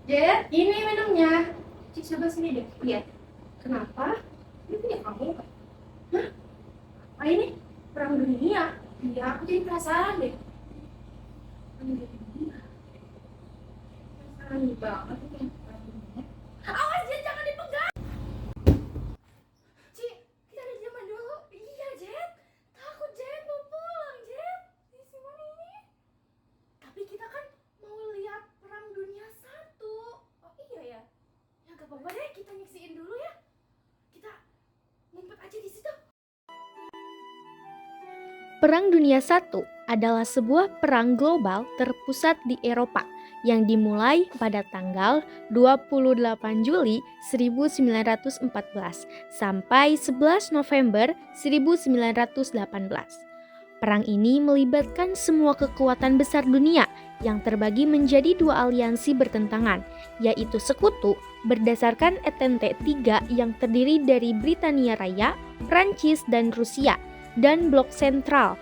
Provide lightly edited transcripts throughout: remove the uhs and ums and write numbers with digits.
Jet, ini minumnya. Cik, coba sini deh. Lihat. Kenapa? Ini punya kamu kan? Hah? Apa ini? Perang dunia? Iya, aku jadi penasaran deh. Perang dunia? Penasaran banget ini perang dunia. Awas, Jet, jangan dipegang! Cik, kita ada zaman dulu. Iya, Jet. Takut, Jet. Mau pulang, Jet. Di mana ini? Tapi kita kan mau lihat perang dunia satu. Oh iya ya. Ya gak apa-apa deh, kita nyaksiin dulu ya. Kita ngumpet aja di situ. Perang Dunia I adalah sebuah perang global terpusat di Eropa yang dimulai pada tanggal 28 Juli 1914 sampai 11 November 1918. Perang ini melibatkan semua kekuatan besar dunia yang terbagi menjadi dua aliansi bertentangan, yaitu Sekutu berdasarkan Entente III yang terdiri dari Britania Raya, Prancis, dan Rusia, dan Blok Sentral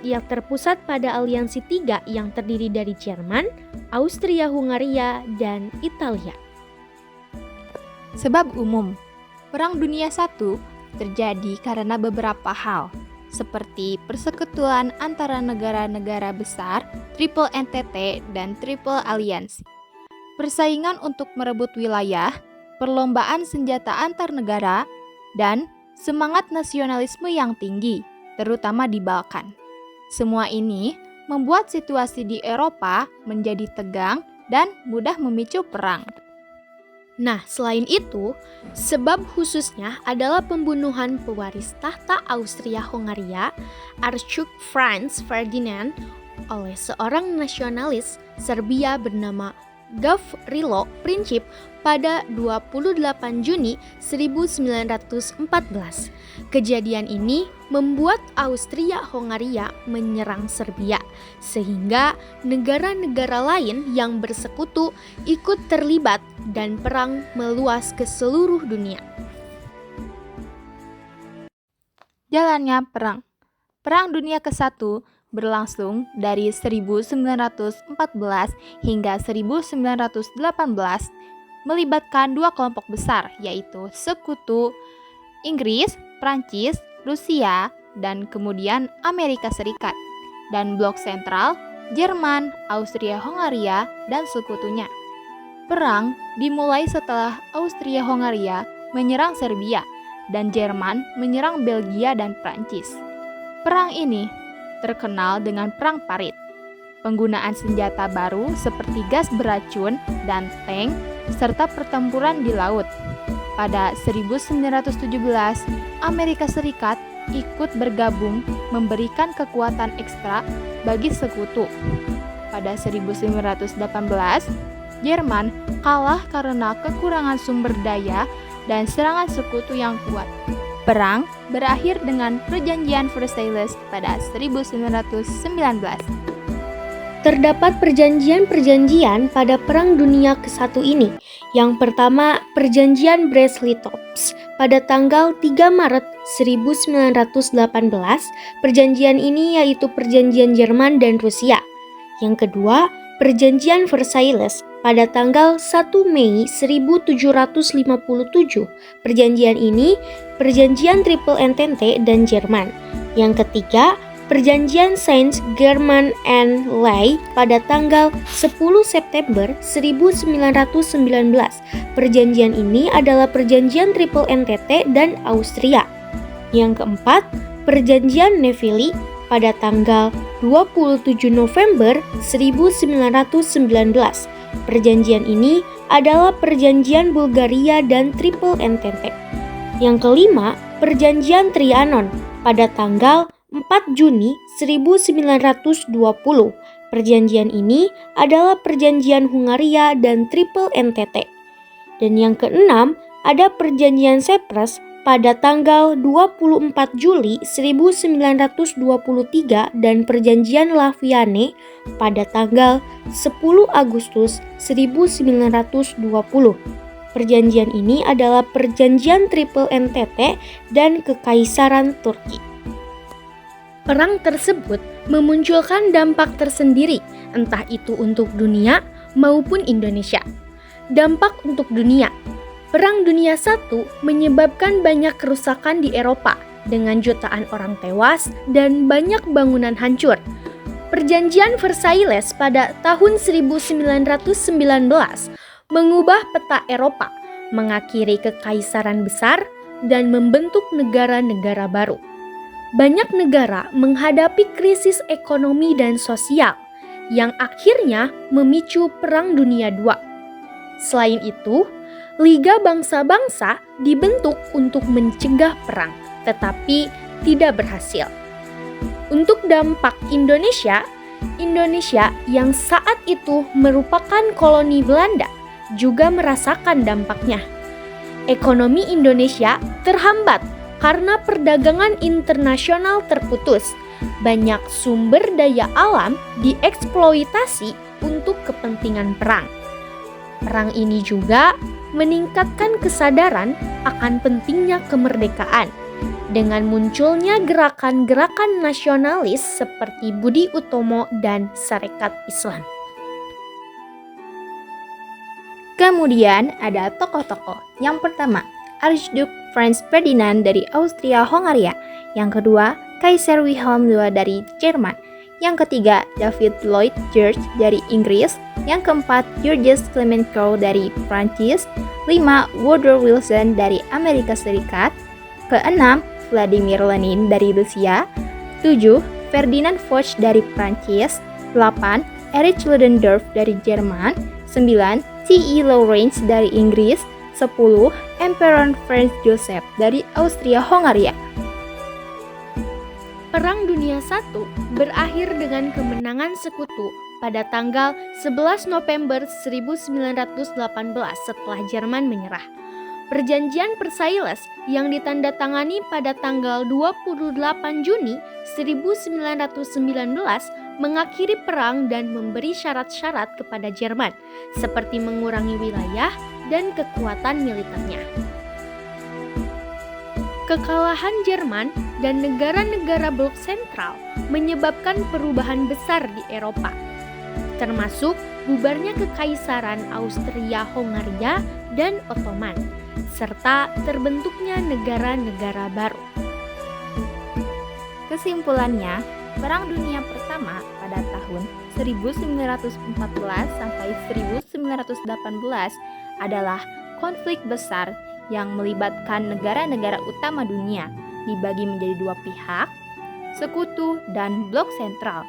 yang terpusat pada Aliansi III yang terdiri dari Jerman, Austria-Hungaria, dan Italia. Sebab umum, Perang Dunia I terjadi karena beberapa hal, seperti persekutuan antara negara-negara besar, Triple Entente, dan Triple Aliansi. Persaingan untuk merebut wilayah, perlombaan senjata antar negara, dan semangat nasionalisme yang tinggi, terutama di Balkan. Semua ini membuat situasi di Eropa menjadi tegang dan mudah memicu perang. Nah, selain itu, sebab khususnya adalah pembunuhan pewaris tahta Austria-Hungaria, Archduke Franz Ferdinand, oleh seorang nasionalis Serbia bernama Gavrilo Princip pada 28 Juni 1914. Kejadian ini membuat Austria-Hungaria menyerang Serbia, sehingga negara-negara lain yang bersekutu ikut terlibat dan perang meluas ke seluruh dunia. Jalannya perang. Perang Dunia ke-1 berlangsung dari 1914 hingga 1918, melibatkan dua kelompok besar, yaitu Sekutu Inggris, Prancis, Rusia, dan kemudian Amerika Serikat, dan Blok Sentral, Jerman, Austria-Hungaria, dan sekutunya. Perang dimulai setelah Austria-Hungaria menyerang Serbia, dan Jerman menyerang Belgia dan Prancis. Perang ini terkenal dengan Perang Parit. Penggunaan senjata baru seperti gas beracun dan tank, serta pertempuran di laut. Pada 1917, Amerika Serikat ikut bergabung memberikan kekuatan ekstra bagi sekutu. Pada 1918, Jerman kalah karena kekurangan sumber daya dan serangan sekutu yang kuat. Perang berakhir dengan Perjanjian Versailles pada 1919. Terdapat perjanjian-perjanjian pada Perang Dunia ke-1 ini. Yang pertama, Perjanjian Brest-Litovsk pada tanggal 3 Maret 1918. Perjanjian ini yaitu perjanjian Jerman dan Rusia. Yang kedua, Perjanjian Versailles pada tanggal 1 Mei 1757. Perjanjian ini perjanjian Triple Entente dan Jerman. Yang ketiga, Perjanjian Saint-Germain-en-Laye pada tanggal 10 September 1919. Perjanjian ini adalah perjanjian Triple Entente dan Austria. Yang keempat, Perjanjian Neuvilly pada tanggal 27 November 1919. Perjanjian ini adalah perjanjian Bulgaria dan Triple Entente. Yang kelima, Perjanjian Trianon pada tanggal 4 Juni 1920. Perjanjian ini adalah perjanjian Hungaria dan Triple Entente. Dan yang keenam, ada Perjanjian Cyprus pada tanggal 24 Juli 1923 dan Perjanjian Laviane pada tanggal 10 Agustus 1920. Perjanjian ini adalah perjanjian Triple Entente dan Kekaisaran Turki. Perang tersebut memunculkan dampak tersendiri, entah itu untuk dunia maupun Indonesia. Dampak untuk dunia. Perang Dunia I menyebabkan banyak kerusakan di Eropa dengan jutaan orang tewas dan banyak bangunan hancur. Perjanjian Versailles pada tahun 1919 mengubah peta Eropa, mengakhiri kekaisaran besar dan membentuk negara-negara baru. Banyak negara menghadapi krisis ekonomi dan sosial yang akhirnya memicu Perang Dunia II. Selain itu, Liga Bangsa-Bangsa dibentuk untuk mencegah perang, tetapi tidak berhasil. Untuk dampak Indonesia yang saat itu merupakan koloni Belanda juga merasakan dampaknya. Ekonomi Indonesia terhambat karena perdagangan internasional terputus. Banyak sumber daya alam dieksploitasi untuk kepentingan perang. Perang ini juga meningkatkan kesadaran akan pentingnya kemerdekaan dengan munculnya gerakan-gerakan nasionalis seperti Budi Utomo dan Sarekat Islam. Kemudian ada tokoh-tokoh. Yang pertama, Archduke Franz Ferdinand dari Austria-Hongaria. Yang kedua, Kaiser Wilhelm II dari Jerman. Yang ketiga, David Lloyd George dari Inggris. Yang keempat, Georges Clemenceau dari Prancis. 5. Woodrow Wilson dari Amerika Serikat. Keenam, Vladimir Lenin dari Rusia. 7. Ferdinand Foch dari Prancis. 8. Erich Ludendorff dari Jerman. 9. C.E. Lawrence dari Inggris. 10. Emperor Franz Joseph dari Austria-Hongaria. Perang Dunia I berakhir dengan kemenangan sekutu pada tanggal 11 November 1918 setelah Jerman menyerah. Perjanjian Versailles yang ditandatangani pada tanggal 28 Juni 1919 mengakhiri perang dan memberi syarat-syarat kepada Jerman, seperti mengurangi wilayah dan kekuatan militernya. Kekalahan Jerman dan negara-negara blok sentral menyebabkan perubahan besar di Eropa, termasuk bubarnya kekaisaran Austria-Hongaria dan Ottoman, serta terbentuknya negara-negara baru. Kesimpulannya, Perang Dunia Pertama pada tahun 1914 sampai 1918 adalah konflik besar yang melibatkan negara-negara utama dunia dibagi menjadi dua pihak, sekutu dan blok sentral.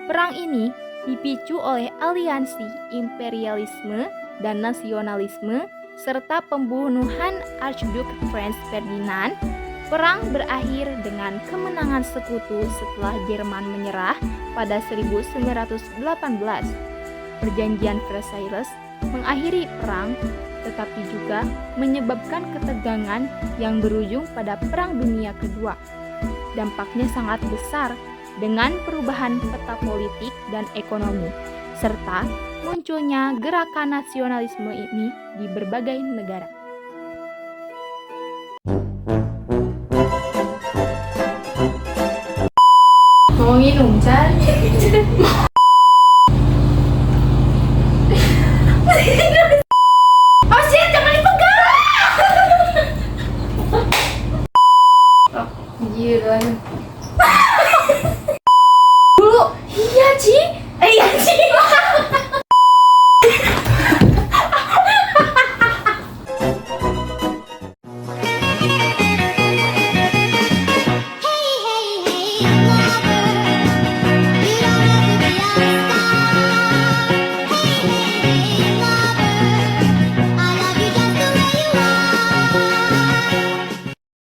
Perang ini dipicu oleh aliansi imperialisme dan nasionalisme serta pembunuhan Archduke Franz Ferdinand. Perang berakhir dengan kemenangan sekutu setelah Jerman menyerah pada 1918. Perjanjian Versailles mengakhiri perang, tetapi juga menyebabkan ketegangan yang berujung pada Perang Dunia Kedua. Dampaknya sangat besar dengan perubahan peta politik dan ekonomi, serta munculnya gerakan nasionalisme ini di berbagai negara.